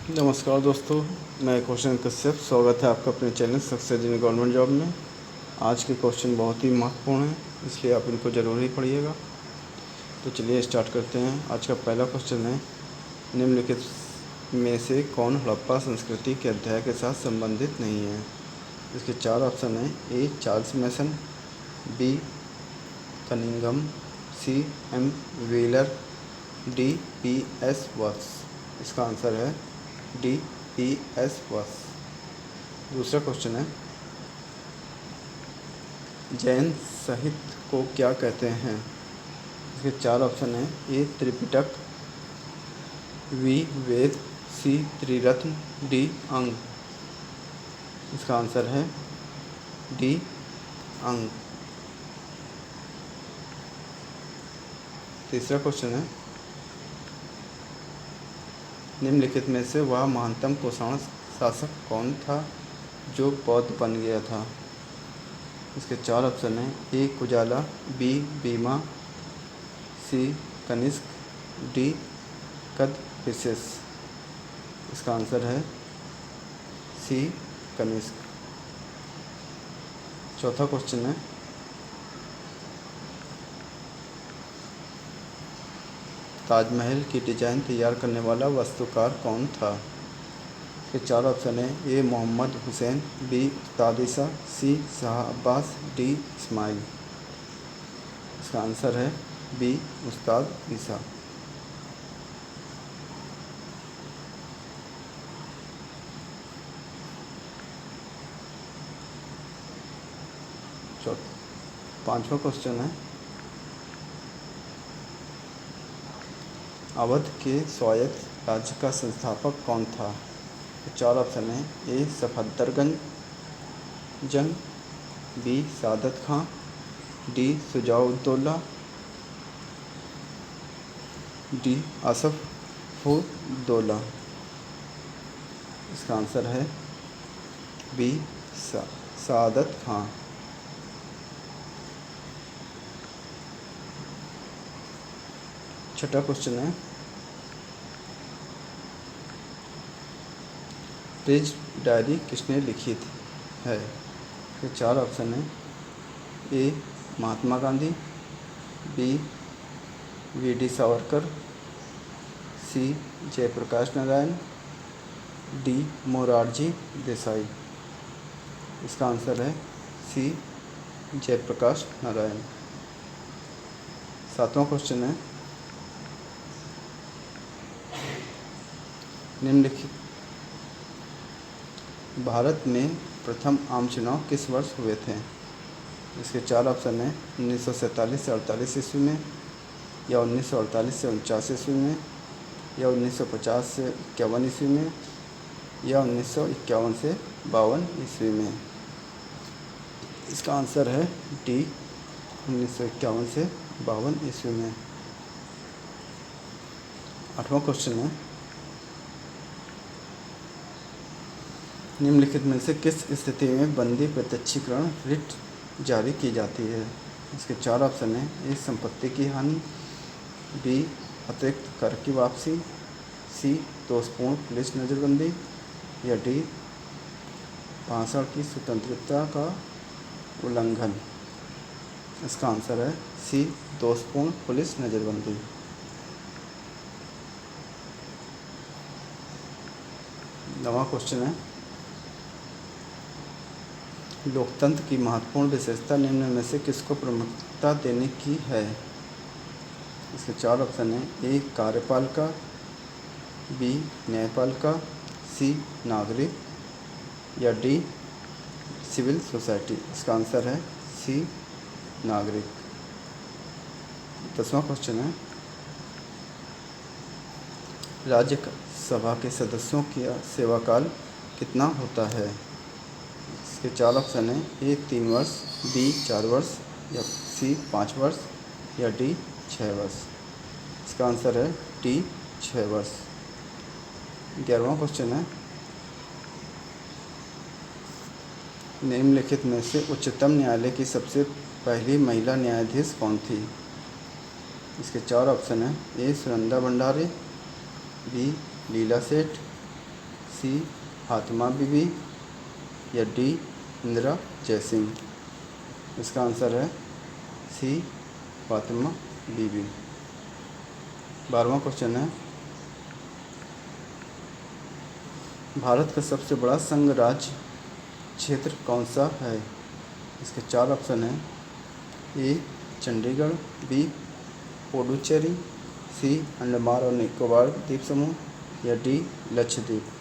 नमस्कार दोस्तों, मैं क्वेश्चन कश्यप। स्वागत है आपका अपने channel success in government job में। आज के क्वेश्चन बहुत ही महत्वपूर्ण हैं, इसलिए आप इनको ज़रूर ही पढ़िएगा। तो चलिए स्टार्ट करते हैं। आज का पहला क्वेश्चन है, निम्नलिखित में से कौन हड़प्पा संस्कृति के अध्याय के साथ संबंधित नहीं है। इसके चार ऑप्शन हैं। A Charles Masson, B Cunningham, C M Wheeler, D P S Vers. इसका आंसर है डी पी एस वर्स। दूसरा क्वेश्चन है, जैन साहित्य को क्या कहते हैं। इसके चार ऑप्शन हैं। ए त्रिपिटक, बी वेद, सी त्रिरत्न, डी अंग। इसका आंसर है डी अंग। तीसरा क्वेश्चन है, निम्नलिखित में से वह महानतम कुषाण शासक कौन था जो बौद्ध बन गया था। इसके चार ऑप्शन हैं। ए कुजाला, बी बीमा, सी कनिष्क, डी कदफिसेस। इसका आंसर है सी कनिष्क। चौथा क्वेश्चन है, ताजमहल की डिज़ाइन तैयार करने वाला वास्तुकार कौन था। इसके चार ऑप्शन हैं। ए मोहम्मद हुसैन, बी उस्ताद ईसा, सी शाह अब्बास, डी इस्माइल। इसका आंसर है बी उस्ताद ईसा। पांचवा क्वेश्चन है, अवध के स्वायत्त राज्य का संस्थापक कौन था। चार ऑप्शन हैं। ए सफदरजंग, बी सादत खां, डी शुजाउद्दौला, डी आसफउद्दौला। इसका आंसर है बी सादत खां। छठा क्वेश्चन है, ब्रिज डायरी किसने लिखी है। ये चार ऑप्शन हैं। A Mahatma Gandhi, B V D Savarkar, C Jayaprakash Narayan, D Morarji Desai. इसका आंसर है सी जयप्रकाश नारायण। सातवां क्वेश्चन है, निम्नलिखित भारत में प्रथम आम चुनाव किस वर्ष हुए थे। इसके चार ऑप्शन हैं। 1947 से 48 ईस्वी में, या 1948 से 49 ईस्वी में, या 1950 से 51 ईस्वी में, या 1951 से 52 ईस्वी में। इसका आंसर है डी 1951 से 52 ईस्वी में। आठवां क्वेश्चन है, निम्नलिखित में से किस स्थिति में बंदी प्रत्यक्षीकरण रिट जारी की जाती है। इसके चार ऑप्शन हैं। ए संपत्ति की हानि, बी अतिरिक्त कर की वापसी, सी दोषपूर्ण पुलिस नज़रबंदी, या डी भाषण की स्वतंत्रता का उल्लंघन। इसका आंसर है सी दोषपूर्ण पुलिस नज़रबंदी। नवा क्वेश्चन है, लोकतंत्र की महत्वपूर्ण विशेषता निम्न में से किसको प्रमुखता देने की है। इसके चार ऑप्शन हैं। ए कार्यपालिका, बी न्यायपालिका, सी नागरिक, या डी सिविल सोसाइटी। इसका आंसर है सी नागरिक। 10वां क्वेश्चन है, राज्यसभा के सदस्यों का सेवाकाल कितना होता है। इसके चार ऑप्शन हैं। ए 3 वर्ष, बी 4 वर्ष, या सी 5 वर्ष, या डी 6 वर्ष। इसका आंसर है डी 6 वर्ष। 11वां क्वेश्चन है, निम्नलिखित में से उच्चतम न्यायालय की सबसे पहली महिला न्यायाधीश कौन थी। इसके चार ऑप्शन हैं। ए सुनंदा भंडारी, बी लीला सेठ, सी फातिमा बीबी या डी इंदिरा जयसिंह। इसका आंसर है सी फातिमा बीबी। 12वां क्वेश्चन है, भारत का सबसे बड़ा संघ राज्य क्षेत्र कौन सा है? इसके 4 ऑप्शन हैं। ए चंडीगढ़, बी पुडुचेरी, सी अंडमान और निकोबार द्वीप समूह या डी लक्षद्वीप।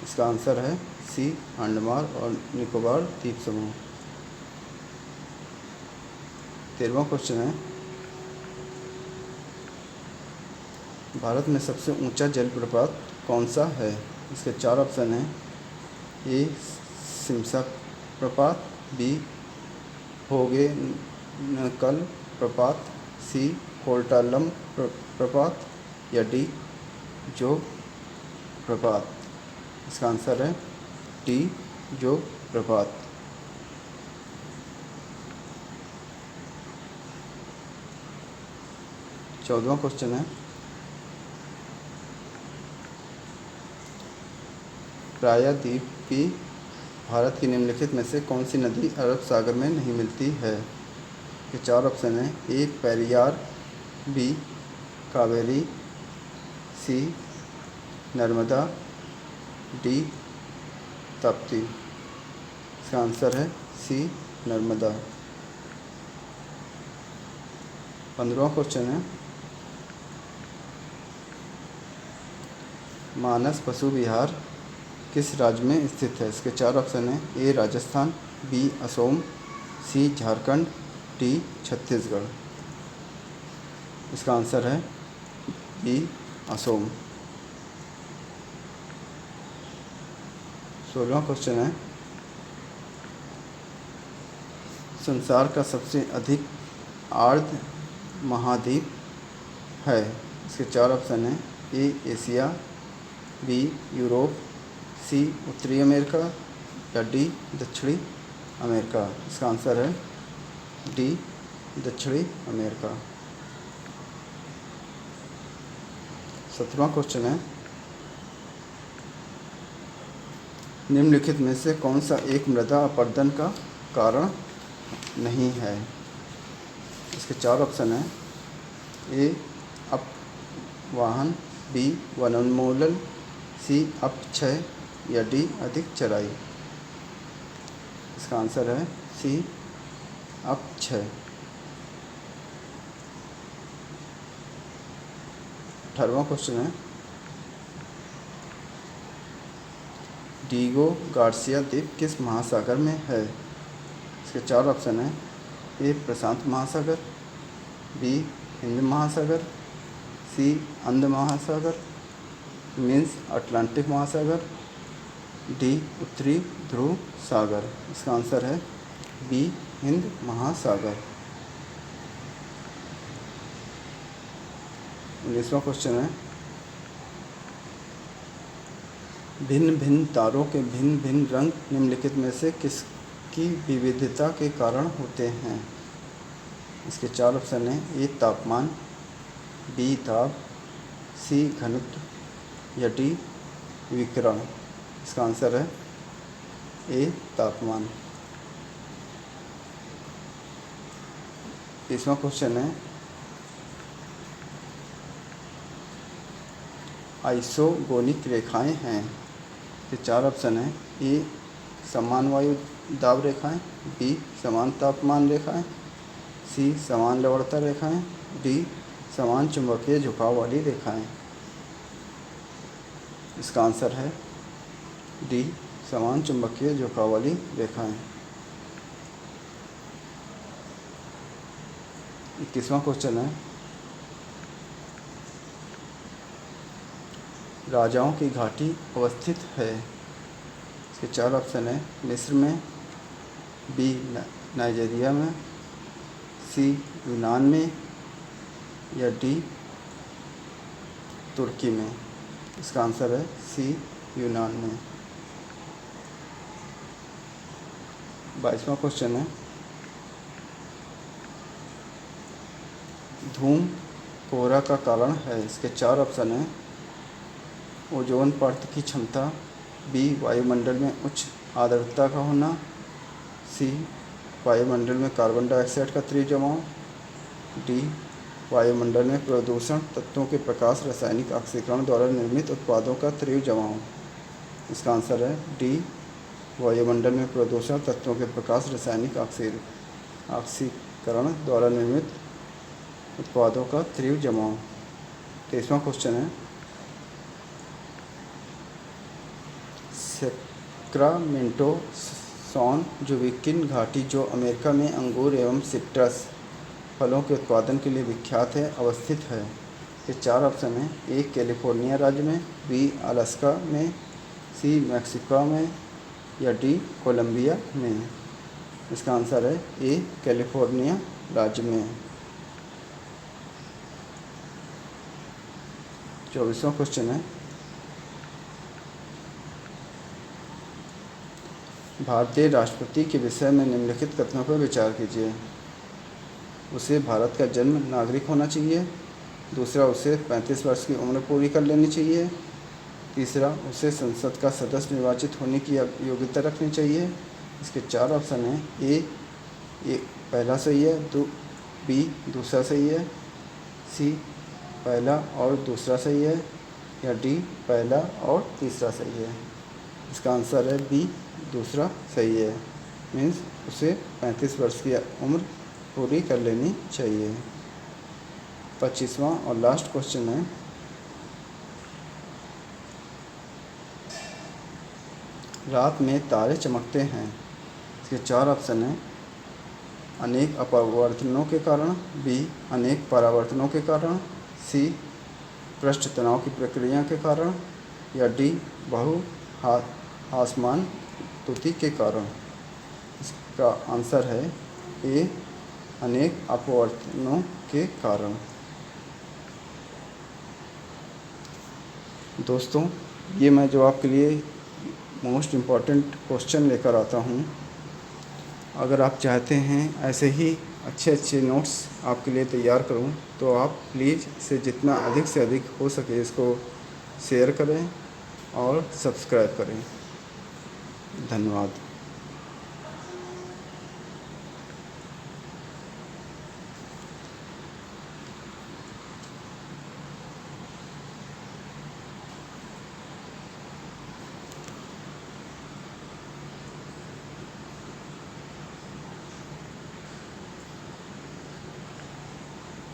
इसका आंसर है सी अंडमान और निकोबार द्वीप समूह। 13वां क्वेश्चन है, भारत में सबसे ऊंचा जलप्रपात कौन सा है? इसके 4 ऑप्शन हैं। ए सिमसा प्रपात, बी होगेनकल प्रपात, सी कोल्टालम प्रपात या डी जोग प्रपात। इसका आंसर है डी जोग प्रपात। 14वां क्वेश्चन है, प्रायद्वीपीय भारत की निम्नलिखित में से कौन सी नदी अरब सागर में नहीं मिलती है? ये 4 ऑप्शन हैं। ए पेरियार, बी कावेरी, सी नर्मदा, डी ताप्ती। इसका आंसर है सी नर्मदा। 15वां क्वेश्चन है, मानस पशु विहार किस राज्य में स्थित है? इसके 4 ऑप्शन हैं। ए राजस्थान, बी असम, सी झारखंड, डी छत्तीसगढ़। इसका आंसर है बी असम। 16वां क्वेश्चन है, संसार का सबसे अधिक आर्द्र महाद्वीप है? इसके 4 ऑप्शन हैं। ए एशिया, बी यूरोप, सी उत्तरी अमेरिका या डी दक्षिणी अमेरिका। इसका आंसर है डी दक्षिणी अमेरिका। 17वां क्वेश्चन है, निम्नलिखित में से कौन सा एक मृदा अपरदन का कारण नहीं है? इसके 4 ऑप्शन हैं। ए अपवाहन, बी वनोन्मूलन, सी अपक्षय या डी अधिक चराई। इसका आंसर है सी अपक्षय। 18वां क्वेश्चन है, डीगो गार्सिया द्वीप किस महासागर में है? इसके 4 ऑप्शन हैं। ए प्रशांत महासागर, बी हिंद महासागर, सी अंध महासागर मीन्स अटलांटिक महासागर, डी उत्तरी ध्रुव सागर। इसका आंसर है बी हिंद महासागर। 19वां क्वेश्चन है, भिन्न भिन्न तारों के भिन्न भिन्न रंग निम्नलिखित में से किसकी विविधता के कारण होते हैं? इसके 4 ऑप्शन हैं। ए तापमान, बी दाब, सी घनत्व या डी विकिरण। इसका आंसर है ए तापमान। 20वां क्वेश्चन है, आइसोगोनिक रेखाएं हैं? ये 4 ऑप्शन हैं। ए समान वायु दाब रेखाएं, बी समान तापमान रेखाएं, सी समान लवणता रेखाएं, डी समान चुंबकीय झुकाव वाली रेखाएं। इसका आंसर है डी समान चुंबकीय झुकाव वाली रेखाएं। 21वां क्वेश्चन है, राजाओं की घाटी अवस्थित है? इसके 4 ऑप्शन है। मिस्र में, बी नाइजीरिया में, सी यूनान में या डी तुर्की में। इसका आंसर है सी यूनान में। 22वां क्वेश्चन है, धूम कोहरा का कारण है? इसके 4 ऑप्शन हैं। ओजोन परत की क्षमता बी वायुमंडल में उच्च आर्द्रता का होना, सी वायुमंडल में कार्बन डाइऑक्साइड का तीव्र जमाव, डी वायुमंडल में प्रदूषण तत्वों के प्रकाश रासायनिक ऑक्सीकरण द्वारा निर्मित उत्पादों का तीव्र जमाव। इसका आंसर है डी वायुमंडल में प्रदूषण तत्वों के प्रकाश रासायनिक ऑक्सीकरण द्वारा निर्मित उत्पादों का तीव्र जमाव। 23वां क्वेश्चन है, सैक्रामेंटो सॉन जुबिकिन घाटी जो अमेरिका में अंगूर एवं सिट्रस फलों के उत्पादन के लिए विख्यात है, अवस्थित है। ये 4 ऑप्शन हैं। ए कैलिफोर्निया राज्य में, बी अलास्का में, सी मैक्सिको में या डी कोलंबिया में। इसका आंसर है ए कैलिफोर्निया राज्य में। 24वां क्वेश्चन है, भारतीय राष्ट्रपति के विषय में निम्नलिखित कथनों पर विचार कीजिए। उसे भारत का जन्म नागरिक होना चाहिए। दूसरा, उसे 35 वर्ष की उम्र पूरी कर लेनी चाहिए। तीसरा, उसे संसद का सदस्य निर्वाचित होने की योग्यता रखनी चाहिए। इसके 4 ऑप्शन हैं। ए पहला सही है, बी दूसरा सही है, सी पहला और दूसरा सही है या डी पहला और तीसरा सही है। इसका आंसर है बी दूसरा सही है। मीन्स उसे 35 वर्ष की उम्र पूरी कर लेनी चाहिए। 25वां और लास्ट क्वेश्चन है, रात में तारे चमकते हैं। इसके 4 ऑप्शन हैं। अनेक अपवर्तनों के कारण, बी अनेक परावर्तनों के कारण, सी पृष्ठ तनाव की प्रक्रिया के कारण या डी बहु आसमान त्रुटि के कारण। इसका आंसर है ए अनेक अपवर्तनों के कारण। दोस्तों, ये मैं जो आपके लिए मोस्ट इम्पॉर्टेंट क्वेश्चन लेकर आता हूँ। अगर आप चाहते हैं ऐसे ही अच्छे अच्छे नोट्स आपके लिए तैयार करूँ तो आप प्लीज़ इसे जितना अधिक से अधिक हो सके इसको शेयर करें और सब्सक्राइब करें। धन्यवाद।